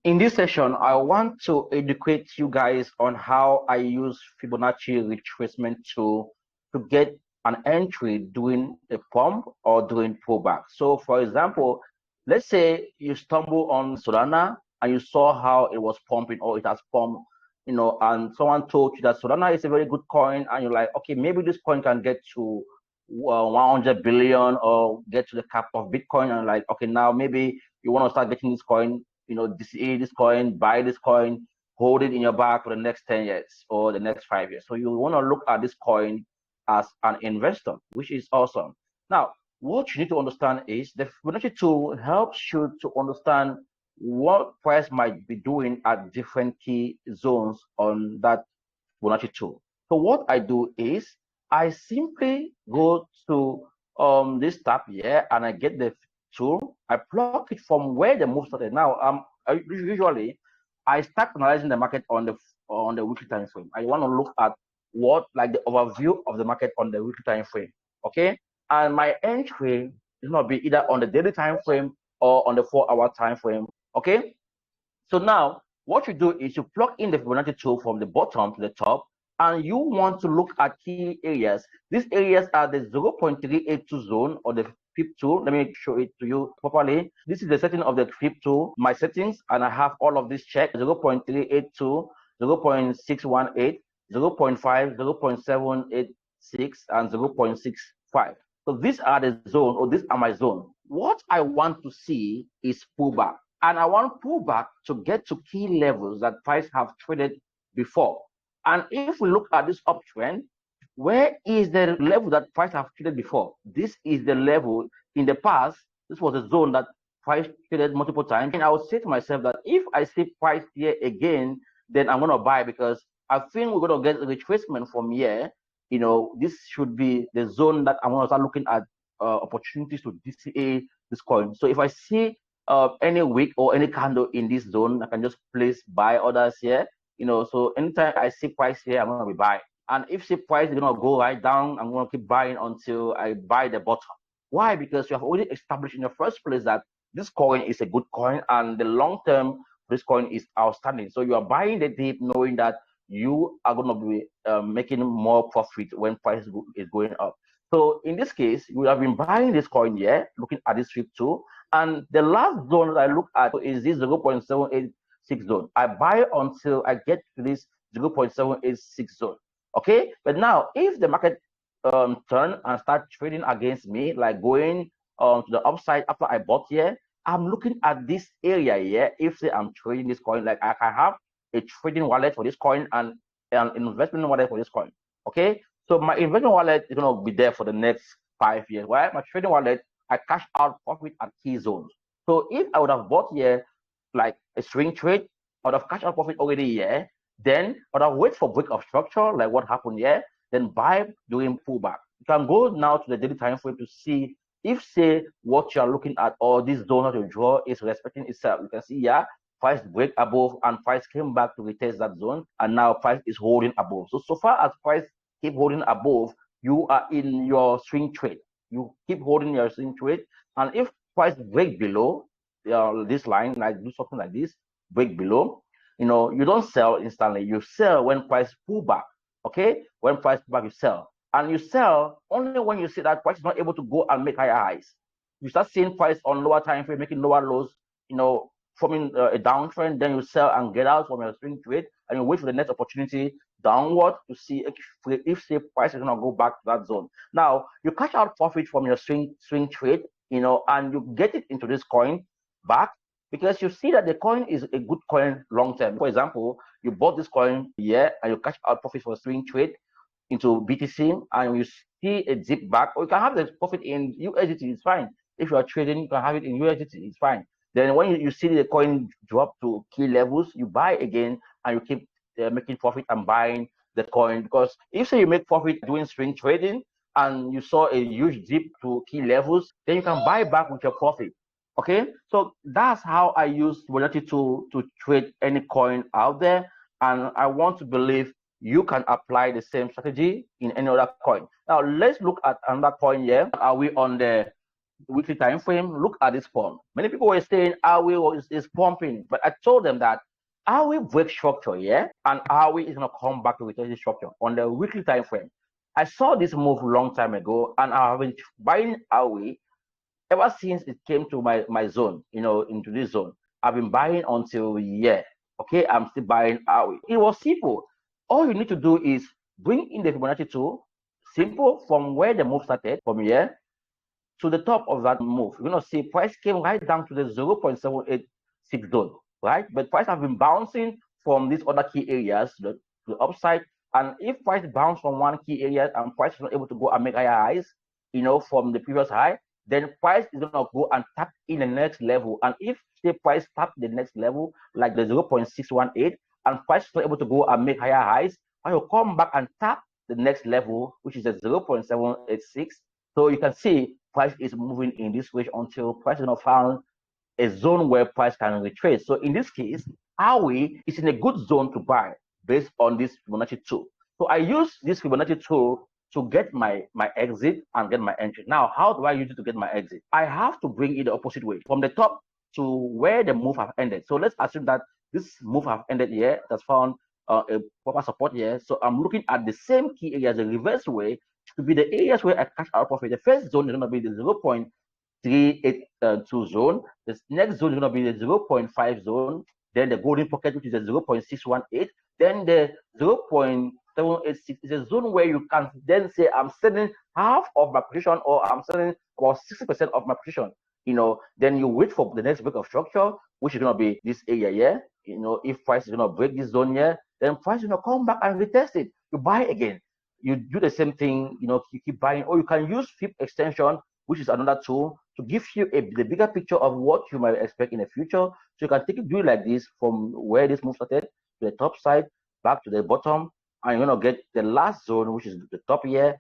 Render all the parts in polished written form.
In this session, I want to educate you guys on how I use Fibonacci retracement to get an entry during a pump or during pullback. So for example, let's say you stumble on Solana and you saw how it was pumping or it has pumped, and someone told you that Solana is a very good coin, and you're like, okay, maybe this coin can get to 100 billion or get to the cap of Bitcoin, and like, okay, now maybe you want to start getting this coin, DCA this coin, buy this coin, hold it in your bag for the next 10 years or the next 5 years. So you want to look at this coin as an investor, which is awesome. Now, what you need to understand is the Fibonacci tool helps you to understand what price might be doing at different key zones on that Fibonacci tool. So what I do is I simply go to this tab here and I get the tool. I plug it from where the move started. Now, usually I start analyzing the market on the weekly time frame. I want to look at what like the overview of the market on the weekly time frame. Okay, and my entry is going to be either on the daily time frame or on the 4-hour time frame. Okay, so now what you do is you plug in the Fibonacci tool from the bottom to the top, and you want to look at key areas. These areas are the 0.382 zone or the FIB tool. Let me show it to you properly. This is the setting of the FIB tool, my settings, and I have all of this checked: 0.382, 0.618, 0.5, 0.786, and 0.65. So these are the zones, or these are my zone. What I want to see is pullback, and I want pullback to get to key levels that price have traded before. And if we look at this uptrend, where is the level that price have traded before? This is the level in the past. This was a zone that price traded multiple times. And I would say to myself that if I see price here again, then I'm going to buy, because I think we're going to get a retracement from here. This should be the zone that I'm going to start looking at opportunities to DCA this coin. So if I see any wick or any candle in this zone, I can just place buy orders here. So anytime I see price here, I'm going to be buying. And if see price is going to go right down, I'm going to keep buying until I buy the bottom. Why? Because you have already established in the first place that this coin is a good coin, and the long term this coin is outstanding. So you are buying the dip knowing that you are going to be making more profit when price is going up. So in this case, we have been buying this coin here, looking at this FIB tool, and the last zone that I look at is this 0.786 zone. I buy until I get to this 0.786 zone. Okay, but now if the market turn and start trading against me, like going to the upside after I bought here, I'm looking at this area here. If say I'm trading this coin, like I have a trading wallet for this coin and an investment wallet for this coin. Okay, so my investment wallet is going to be there for the next 5 years. Why? My trading wallet, I cash out profit at key zones. So if I would have bought here like a swing trade, I would have cashed out profit already here. Then I would have wait for break of structure, like what happened here. Then buy during pullback. You can go now to the daily time frame to see if say what you are looking at or this zone that you draw is respecting itself. You can see yeah, price break above and price came back to retest that zone, and now price is holding above. So far as price keep holding above, you are in your swing trade. You keep holding your swing trade, and if price break below this line, like do something like this, break below, you don't sell instantly. You sell when price pull back. Okay, when price pull back, you sell, and you sell only when you see that price is not able to go and make higher highs. You start seeing price on lower time frame making lower lows, forming a downtrend. Then you sell and get out from your swing trade, and you wait for the next opportunity downward to see if say price is gonna go back to that zone. Now you cash out profit from your swing trade, and you get it into this coin back, because you see that the coin is a good coin long term. For example, you bought this coin here and you cash out profit for a swing trade into BTC, and you see a dip back, or you can have the profit in USDT, it's fine. If you are trading, you can have it in USDT, it's fine. Then when you see the coin drop to key levels, you buy again and you keep making profit and buying the coin. Because if say you make profit doing swing trading and you saw a huge dip to key levels, then you can buy back with your profit. Okay, so that's how I use Fibonacci to trade any coin out there, and I want to believe you can apply the same strategy in any other coin. Now let's look at another coin here. Are we on the weekly time frame, look at this pump. Many people were saying AWI is pumping, but I told them that AWI breaks structure, yeah, and AWI is gonna come back to retrace structure on the weekly time frame. I saw this move a long time ago, and I've been buying AWI ever since it came to my zone, into this zone. I've been buying until okay, I'm still buying AWI. It was simple. All you need to do is bring in the Fibonacci tool, simple, from where the move started, from here to the top of that move. You're gonna see price came right down to the 0.786 zone, right? But price have been bouncing from these other key areas to the upside. And if price bounce from one key area and price is not able to go and make higher highs, from the previous high, then price is gonna go and tap in the next level. And if the price tap the next level, like the 0.618, and price is not able to go and make higher highs, I will come back and tap the next level, which is the 0.786. So you can see price is moving in this way until price is not found a zone where price can retrace. So in this case, AWI is in a good zone to buy based on this Fibonacci tool. So I use this Fibonacci tool to get my exit and get my entry. Now, how do I use it to get my exit? I have to bring it the opposite way, from the top to where the move have ended. So let's assume that this move have ended here, that's found a proper support here. So I'm looking at the same key areas, the reverse way, to be the areas where I cash out profit. The first zone is going to be the 0.382 zone. The next zone is going to be the 0.5 zone. Then the golden pocket, which is the 0.618. Then the 0.786 is a zone where you can then say, I'm selling half of my position, or I'm selling about 60% of my position. Then you wait for the next break of structure, which is going to be this area here. If price is going to break this zone here, then price is going to come back and retest it. You buy again. You do the same thing, you keep buying, or you can use Fib extension, which is another tool, to give you the bigger picture of what you might expect in the future. So you can do it like this, from where this move started to the top side, back to the bottom, and you're going to get the last zone, which is the top here,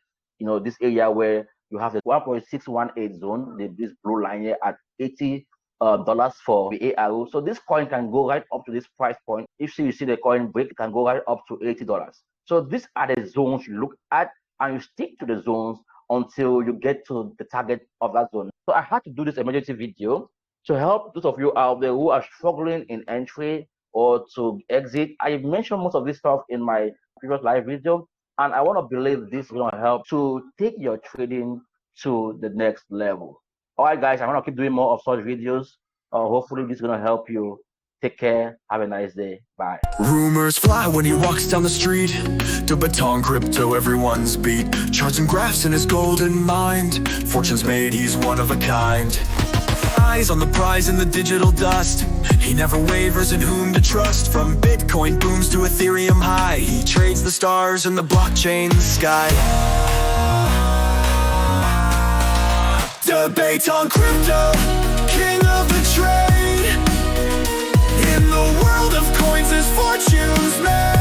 this area where you have the 1.618 zone, this blue line here at $80 for the ARO. So this coin can go right up to this price point. If you see the coin break, it can go right up to $80. So these are the zones you look at, and you stick to the zones until you get to the target of that zone. So I had to do this emergency video to help those of you out there who are struggling in entry or to exit. I mentioned most of this stuff in my previous live video, and I want to believe this is going to help to take your trading to the next level. All right, guys, I'm going to keep doing more of such videos. Hopefully this is going to help you. Take care. Have a nice day. Bye. Rumors fly when he walks down the street. To BETONG crypto, everyone's beat. Charts and graphs in his golden mind. Fortune's made, he's one of a kind. Eyes on the prize in the digital dust. He never wavers in whom to trust. From Bitcoin booms to Ethereum high, he trades the stars and the blockchain sky. Debate on crypto, king of the trade. In the world of coins, his fortune's made.